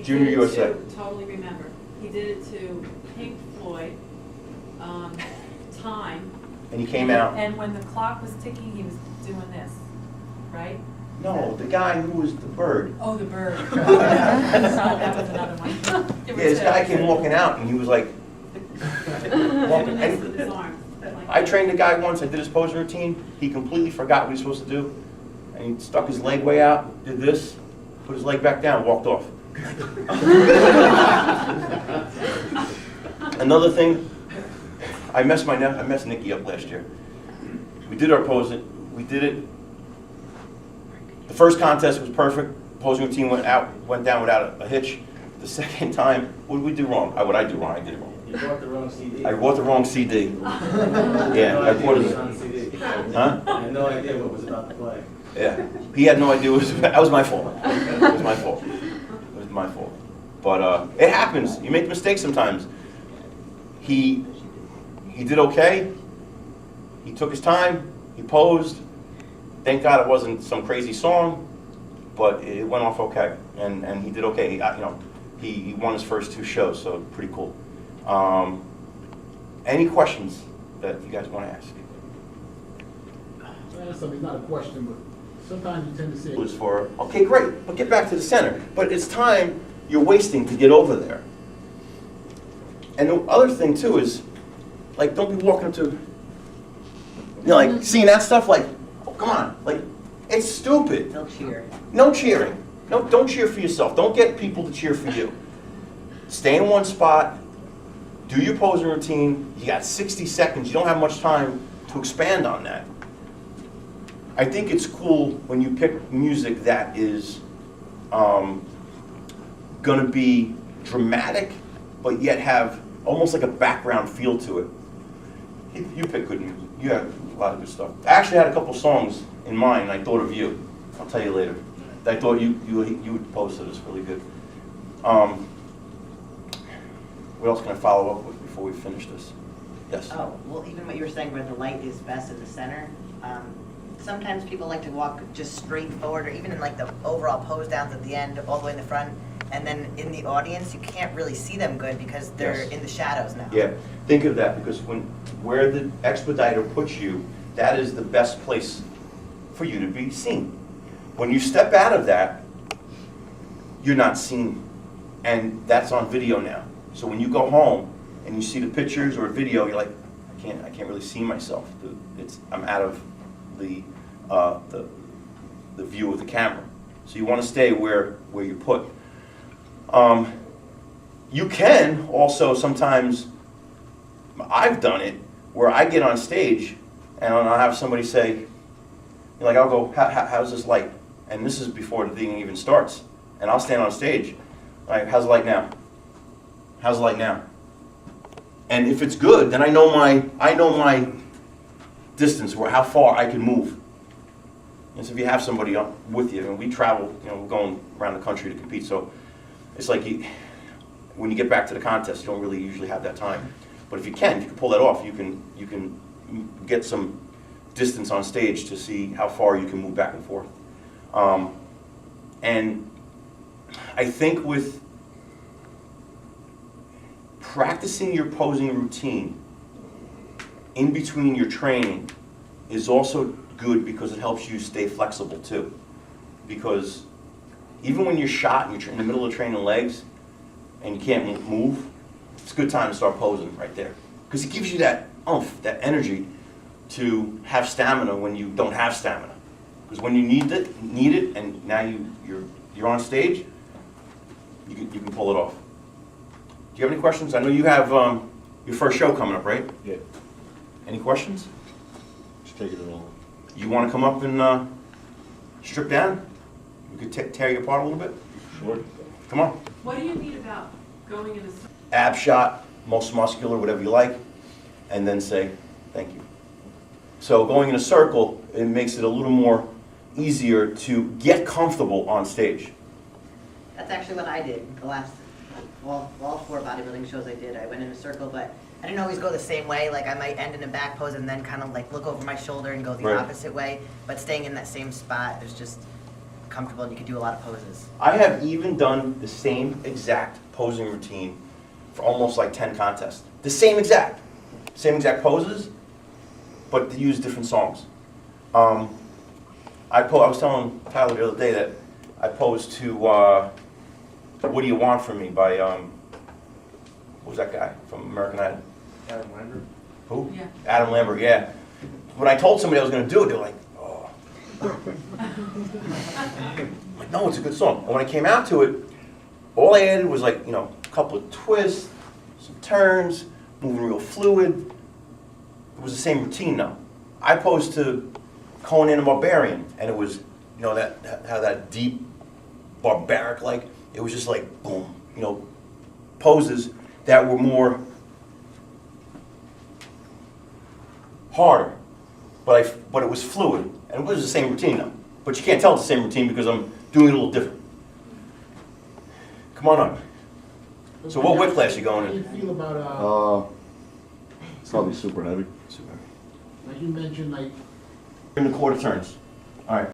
Junior USA. Totally remember. He did it to Pink Floyd, Time. And he came out. And when the clock was ticking, he was doing this, right? No, the guy who was the bird. Oh, the bird. That was another one. Yeah, this guy came walking out and he was like, Doing this with his arms. I trained a guy once, I did his pose routine, he completely forgot what he was supposed to do, and he stuck his leg way out, did this, put his leg back down, walked off. Another thing, I messed Nikki up last year. We did our pose, we did it. The first contest was perfect, posing routine went down without a hitch. The second time, what did we do wrong? What did I do wrong? I did it wrong. You bought the wrong CD. I bought the wrong CD. Yeah, I bought it. On CD. Huh? I had no idea what was about to play. Yeah, he had no idea. That was my fault. It was my fault. It was my fault. But it happens. You make mistakes sometimes. He did okay. He took his time. He posed. Thank God it wasn't some crazy song, but it went off okay, and he did okay. He won his first 2 shows, so pretty cool. Any questions that you guys want to ask? That's something, not a question, but sometimes you tend to say. It was for, okay, great, but get back to the center. But it's time you're wasting to get over there. And the other thing too is, like, don't be walking up to, like, seeing that stuff, like, oh, come on, like, it's stupid. No cheer. No cheering. No, don't cheer for yourself. Don't get people to cheer for you. Stay in one spot. Do your posing routine. You got 60 seconds. You don't have much time to expand on that. I think it's cool when you pick music that is going to be dramatic, but yet have almost like a background feel to it. You pick good music. You have a lot of good stuff. I actually had a couple songs in mind. I thought of you. I'll tell you later. I thought you would post it. It's really good. What else can I follow up with before we finish this? Yes? Oh, well, even what you were saying where the light is best in the center, sometimes people like to walk just straight forward, or even in like the overall pose downs at the end, all the way in the front, and then in the audience, you can't really see them good because they're in the shadows now. Yeah, think of that, because where the expediter puts you, that is the best place for you to be seen. When you step out of that, you're not seen, and that's on video now. So when you go home and you see the pictures or video, you're like, I can't really see myself. I'm out of the view of the camera. So you want to stay where you're put. You can also sometimes, I've done it, where I get on stage and I'll have somebody say, like, I'll go, how's this light? And this is before the thing even starts. And I'll stand on stage, like, how's the light now? How's the light now? And if it's good, then I know my distance, or how far I can move. And so if you have somebody up with you, and we travel, we're going around the country to compete, so it's like when you get back to the contest, you don't really usually have that time. But if you can pull that off, you can get some distance on stage to see how far you can move back and forth. And I think with practicing your posing routine in between your training is also good, because it helps you stay flexible too. Because even when you're shot and you're in the middle of training legs and you can't move, it's a good time to start posing right there. Because it gives you that oomph, that energy to have stamina when you don't have stamina. Because when you need it, and now you're on stage, you can pull it off. Do you have any questions? I know you have your first show coming up, right? Yeah. Any questions? Just take it along. You want to come up and strip down? We could tear you apart a little bit? Sure. Come on. What do you mean about going in a... Ab shot, most muscular, whatever you like, and then say, thank you. So going in a circle, it makes it a little more easier to get comfortable on stage. That's actually what I did the last, all 4 bodybuilding shows I did. I went in a circle, but I didn't always go the same way. Like, I might end in a back pose and then kind of like look over my shoulder and go the opposite way, but staying in that same spot is just comfortable and you can do a lot of poses. I have even done the same exact posing routine for almost like 10 contests. The same exact poses, but to use different songs. I was telling Tyler the other day that I posed to "What Do You Want From Me" by what was that guy from American Idol? Adam Lambert? Who? Yeah. Adam Lambert. Yeah. When I told somebody I was going to do it, they were like, "Oh." I'm like, no, it's a good song. And when I came out to it, all I added was like, a couple of twists, some turns, moving real fluid. It was the same routine now. I posed to Conan the Barbarian, and it was, how that deep, barbaric, like, it was just like, boom, poses that were more harder, but it was fluid, and it was the same routine now. But you can't tell it's the same routine because I'm doing it a little different. Come on up. So what weight class you going How do you in? feel about, It's probably super heavy. like you mentioned, like In the quarter turns. All right.